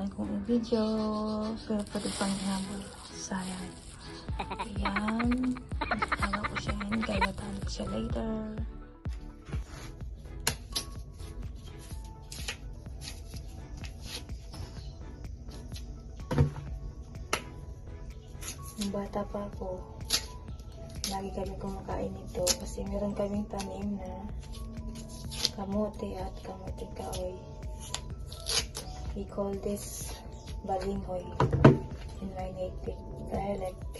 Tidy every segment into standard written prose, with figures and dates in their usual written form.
nakalimutan kong i-video. Pero pwede pang ihabol. Sayang. Ayan. Tawa ko siya yun. Kaya matalik siya later. Nung bata pa ako, lagi kami kumakain ito kasi meron kaming tanim na kamote at kamote kahoy. We call this balinghoy in my native dialect.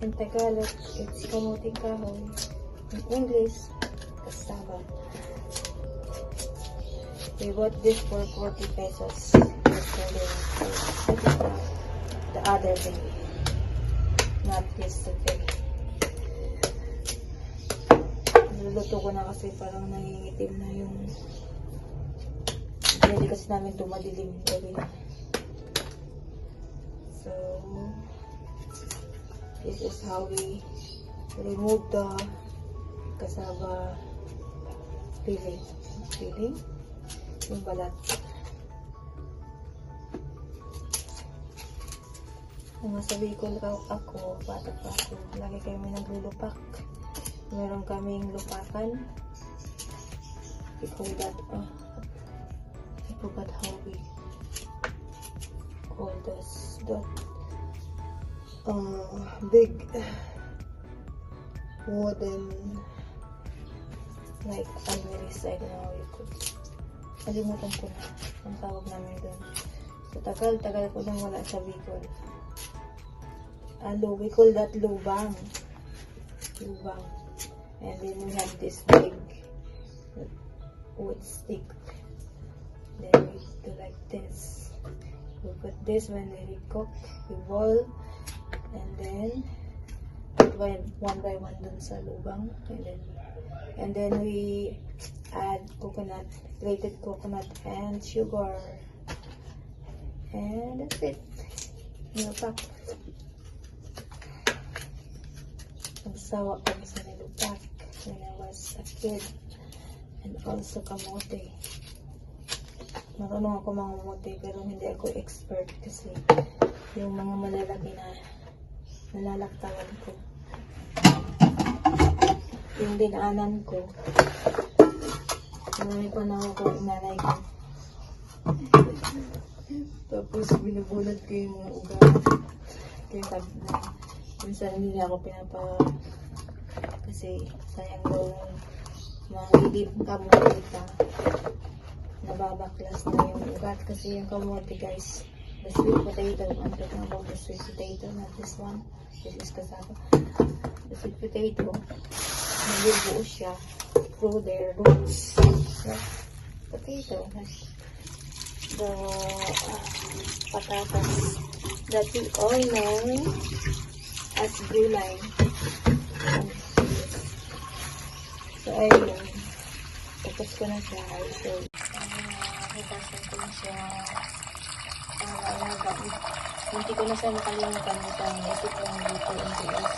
In Tagalog, it's kamote kahoy. In English, cassava. We bought this for 40 pesos. The other day, not yesterday. Niluluto ko na kasi parang nangingitim na yung hindi kasi namin dumadilim gabi na. So this is how we remove the cassava peeling yung balat. Nung nasa Bicol ako, bata pa ako, lagi kami naglulupak. Meron kaming lupakan. We call that, I forgot how we call this, that big wooden, like always, I don't know how you could. Kalimutan ko na ang tawag namin doon. So, tagal ko nang wala sa Bicol. We call that lubang. And then we have this big wood stick. Then we do like this. We put this when we cook, we boil, and then put one by one dun sa lubang. And then we add coconut, grated coconut and sugar. And that's it. Nilupak. Nagsawa kami sa nilupak when I was a kid. And also kamote. Marunong ako mangamote pero hindi ako expert kasi yung mga malalaki na nalalaktawan ko. Yung dinaanan ko, marami pa na ako inanay ko. Tapos binubunod ko yung mga ugat. Kaya sabi na, minsan hindi na ako kasi sayang daw mahigib kamote ka. Nababaklas na yung ugat kasi yung kamote, guys, the sweet potato, I'm talking about the sweet potato, not this one. This is cassava. The sweet potato, nabubuo siya through their roots. Potato, the patatas that we all know as gulay. So ayun, tapos ko na siya. So higasan ko na siya. Hindi ko na siya nakalimutan itong isip ko ng dito in PS.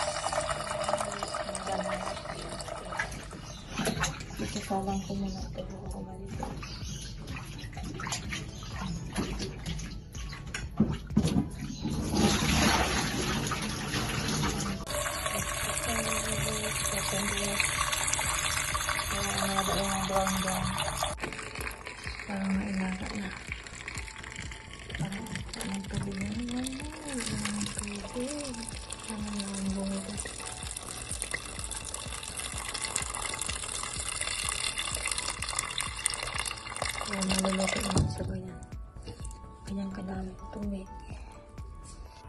Isasalang ko muna ito kung kumalito. Parang nailaga na. Parang ang tubig na. Ang tubig. Parang yung bumibig. Kaya maluluto yung sabaw niya. Kanyang kadaming tubig.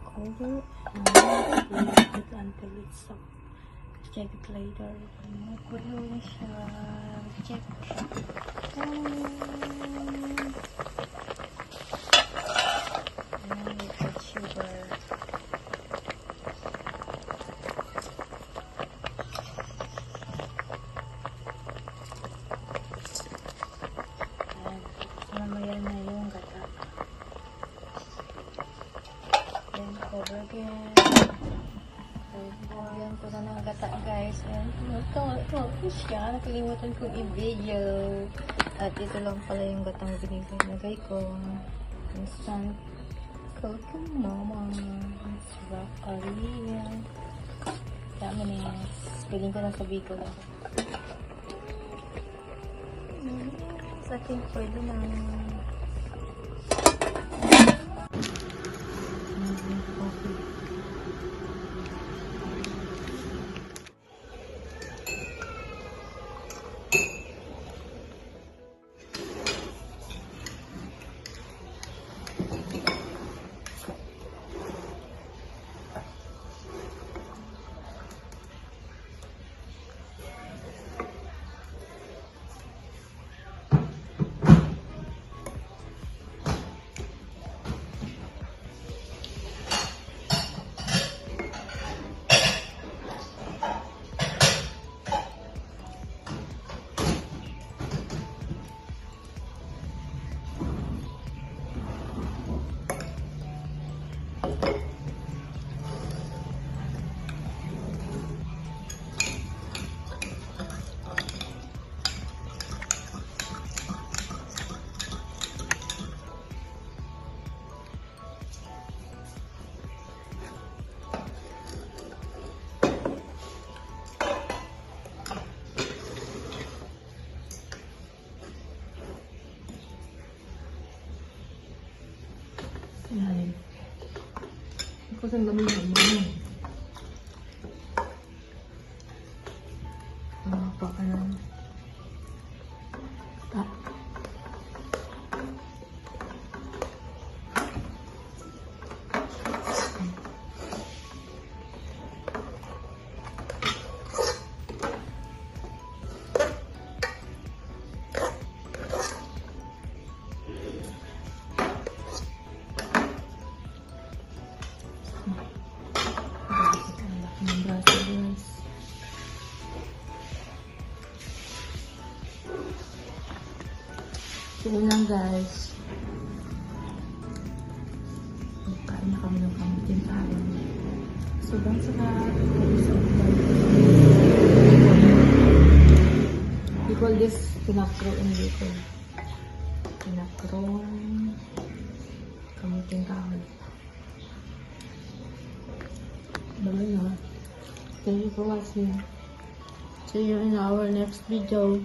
Cover and leave it until it's soft. Check it later. Makulo na siya. Check. And we put sugar. And mamaya na yung gata. Then cover again. Ayan ko na ng gata, guys. And ito siya. Nakalimutan kong i-video. At ito lang pala yung gatang binigay ko. Instant Coco Mama. Rock Aria. Damanes. Piling ko lang sa Bicol ako. I think pwede na. Coffee. Yan. Ako sa lamin ng mga. Pa ka na. So yun lang guys. Kain na kami ng kamutin tayo. Sobrang sarap. We call this pinakro in Bicol. Pinakro kamutin kahoy. Bye na. Thank you for watching. See you in our next video.